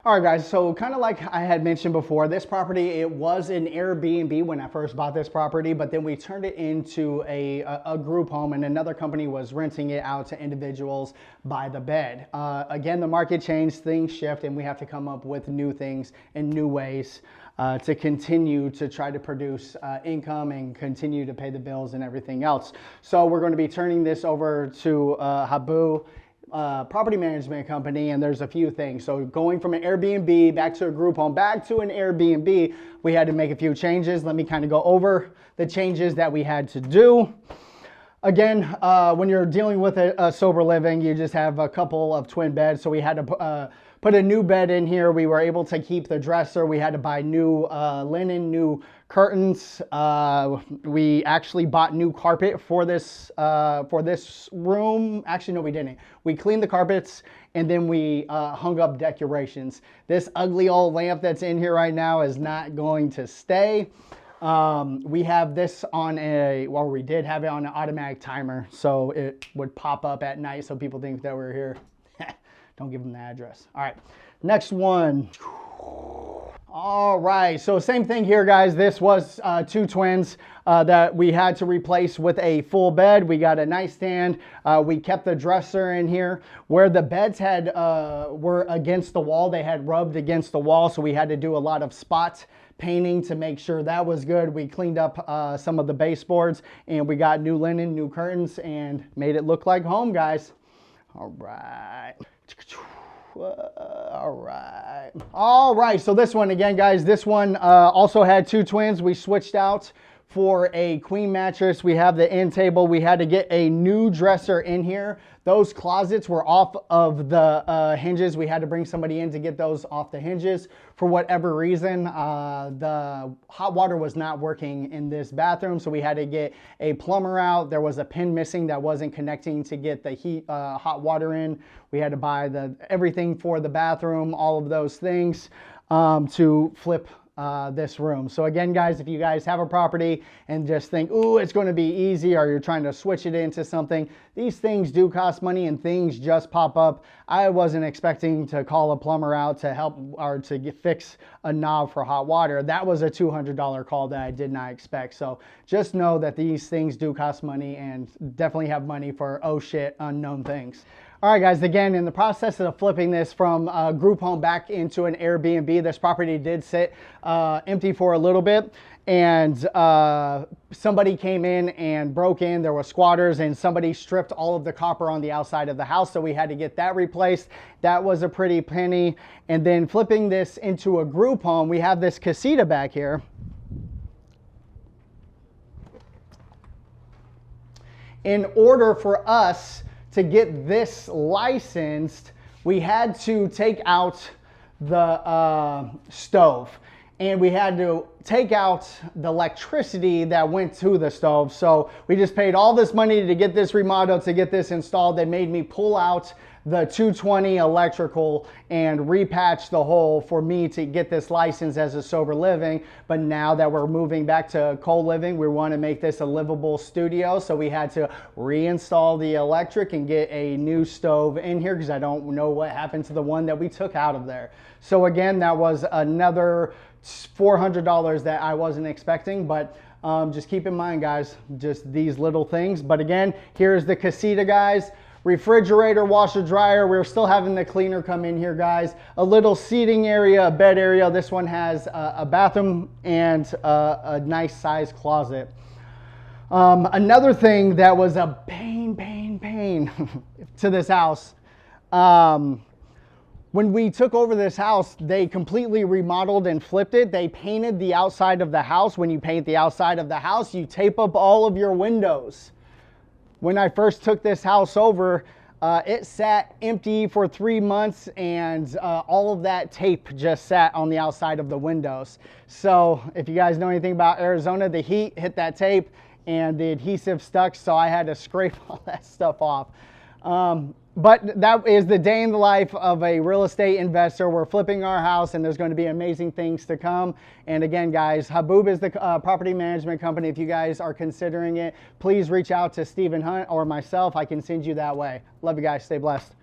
All right, guys, so kind of like I had mentioned before, this property, it was an Airbnb when I first bought this property, but then we turned it into a group home, and another company was renting it out to individuals by the bed. Again, the market changed, things shift, and we have to come up with new things and new ways to continue to try to produce income and continue to pay the bills and everything else. So we're going to be turning this over to Habu property management company, and there's a few things. So going from an Airbnb back to a group home, back to an Airbnb, we had to make a few changes. Let me kind of go over the changes that we had to do. Again, when you're dealing with a sober living, you just have a couple of twin beds. So we had to put a new bed in here. We were able to keep the dresser. We had to buy new linen, new curtains. We actually bought new carpet for this room. Actually, no, we didn't. We cleaned the carpets and then we hung up decorations. This ugly old lamp that's in here right now is not going to stay. We have this on we did have it on an automatic timer, so it would pop up at night so people think that we're here. Don't give them the address. All right, next one. All right, so same thing here, guys. This was two twins that we had to replace with a full bed. We got a nightstand. We kept the dresser in here. Where the beds were against the wall, they had rubbed against the wall, so we had to do a lot of spot painting to make sure that was good. We cleaned up some of the baseboards, and we got new linen, new curtains, and made it look like home, guys. All right. All right, so this one again, guys, this one also had two twins. We switched out for a queen mattress. We have the end table. We had to get a new dresser in here. Those closets were off of the hinges. We had to bring somebody in to get those off the hinges. For whatever reason, the hot water was not working in this bathroom, so we had to get a plumber out. There was a pin missing that wasn't connecting to get the hot water in. We had to buy everything for the bathroom, all of those things to flip this room. So again, guys, if you guys have a property and just think, ooh, it's going to be easy, or you're trying to switch it into something, these things do cost money and things just pop up. I wasn't expecting to call a plumber out to help or to fix a knob for hot water. That was a $200 call that I did not expect. So just know that these things do cost money and definitely have money for, oh shit, unknown things. All right, guys, again, in the process of flipping this from a group home back into an Airbnb, this property did sit empty for a little bit, and somebody came in and broke in. There were squatters, and somebody stripped all of the copper on the outside of the house, so we had to get that replaced. That was a pretty penny. And then flipping this into a group home, we have this casita back here. In order for us to get this licensed, we had to take out the stove, and we had to take out the electricity that went to the stove. So we just paid all this money to get this remodeled, to get this installed. They made me pull out the 220 electrical and repatch the hole for me to get this license as a sober living. But now that we're moving back to co-living, we want to make this a livable studio. So we had to reinstall the electric and get a new stove in here because I don't know what happened to the one that we took out of there. So again, that was another $400 that I wasn't expecting, but just keep in mind, guys, just these little things. But again, here's the casita, guys. Refrigerator, washer, dryer. We're still having the cleaner come in here, guys. A little seating area, a bed area. This one has a bathroom and a nice size closet. Another thing that was a pain to this house. When we took over this house, they completely remodeled and flipped it. They painted the outside of the house. When you paint the outside of the house, you tape up all of your windows. When I first took this house over, it sat empty for 3 months, and all of that tape just sat on the outside of the windows. So if you guys know anything about Arizona, the heat hit that tape and the adhesive stuck, so I had to scrape all that stuff off. But that is the day in the life of a real estate investor. We're flipping our house, and there's going to be amazing things to come. And again, guys, Haboob is the property management company. If you guys are considering it, please reach out to Stephen Hunt or myself. I can send you that way. Love you guys. Stay blessed.